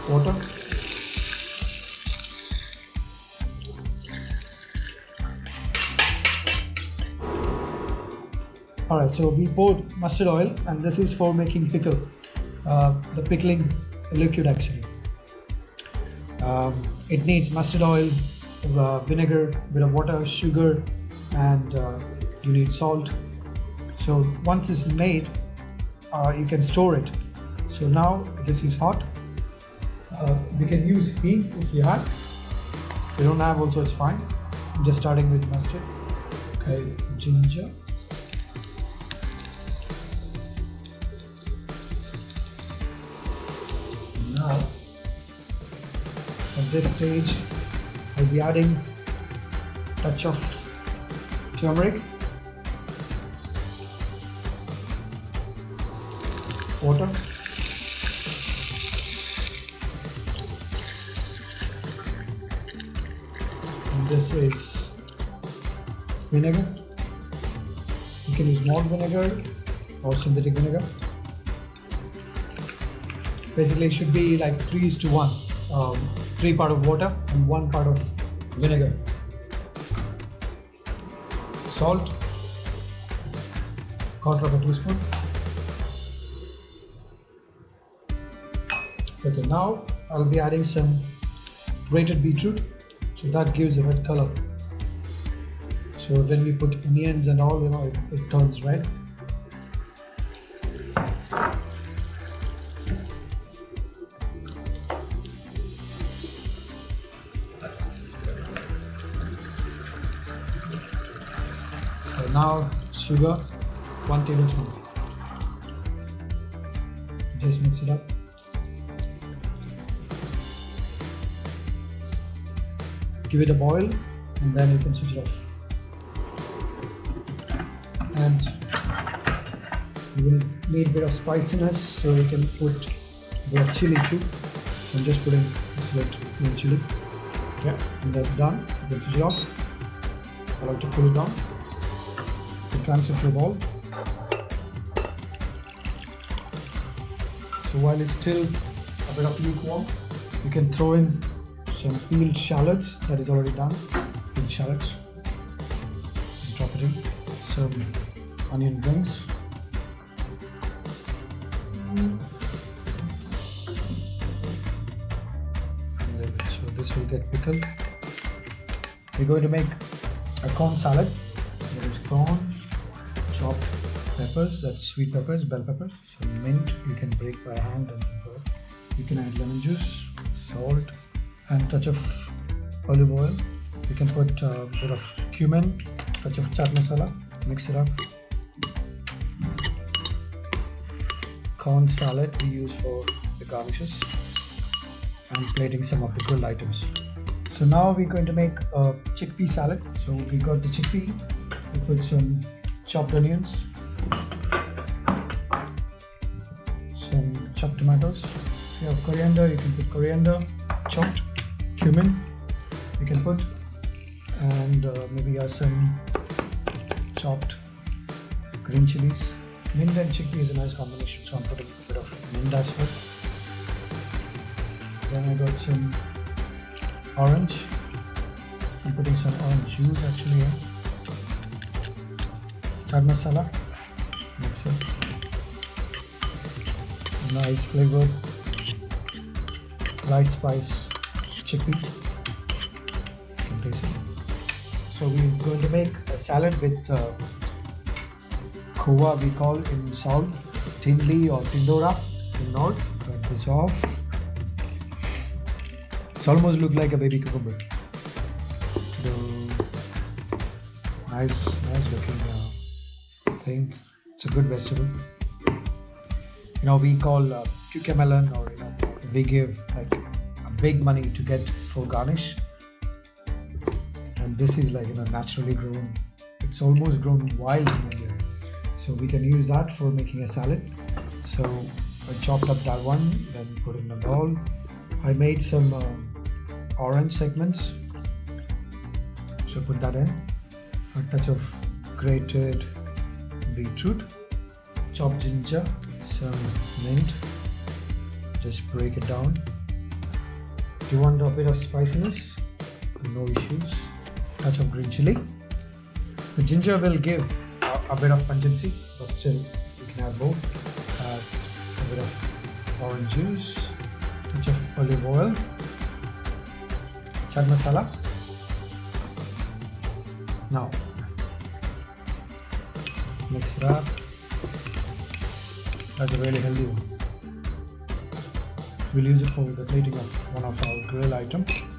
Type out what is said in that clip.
water. Alright, so we poured mustard oil, and this is for making pickle, the pickling liquid actually. It needs mustard oil, vinegar, bit of water, sugar, and you need salt. So once this is made, you can store it. So now this is hot. We can use ghee if you have. If you don't have, also it's fine. I'm just starting with mustard. Okay, ginger. Now, at this stage, I'll be adding a touch of turmeric, water, and this is vinegar. You can use malt vinegar or synthetic vinegar. Basically, it should be like 3:1. 3 part of water and 1 part of vinegar. Salt, 1/4 teaspoon. Okay, now I'll be adding some grated beetroot, so that gives a red color. So when we put onions and all, it turns red. Now sugar, 1 tablespoon. Just mix it up. Give it a boil, and then you can switch it off. And you will need a bit of spiciness, so you can put a bit of chili too. I'm just putting slit Greenchilli. Yeah, and that's done. You can switch it off. I like to cool it down. Transfer to a bowl. So while it's still a bit of lukewarm, you can throw in some peeled shallots that is already done. Peeled shallots. Just drop it in. Some onion rings. So this will get pickled. We're going to make a corn salad. There is corn, chopped peppers, that's sweet peppers, bell peppers, some mint you can break by hand, and you can add lemon juice, salt, and touch of olive oil. You can put a bit of cumin, touch of chaat masala, mix it up. Corn salad we use for the garnishes, and plating some of the grilled items. So now we're going to make a chickpea salad. So we got the chickpea, we put some chopped onions, some chopped tomatoes. If you have coriander, you can put coriander, chopped cumin you can put, and maybe some chopped green chilies. Mint and chickpea is a nice combination, so I'm putting a bit of mint as well. Then I got some orange. I'm putting some orange juice actually here. Chaat masala, mix it. Nice flavored, light spice chickpeas. You can taste it. So we're going to make a salad with khova, we call in south, Tindli or Tindora in north. Cut this off. It's almost look like a baby cucumber. So nice looking thing. It's a good vegetable. We call cucamelon, or we give like a big money to get for garnish. And this is like naturally grown. It's almost grown wild in India. So we can use that for making a salad. So I chopped up that one, then put in a bowl. I made some orange segments, so put that in. A touch of grated beetroot, chopped ginger, some mint, just break it down, You want a bit of spiciness? No issues. Touch of green chili. The ginger will give a bit of pungency, but still you can add more. Add a bit of orange juice, touch of olive oil, chaat masala. Now mix it up. That's a really healthy one. We'll use it for the plating of one of our grill items.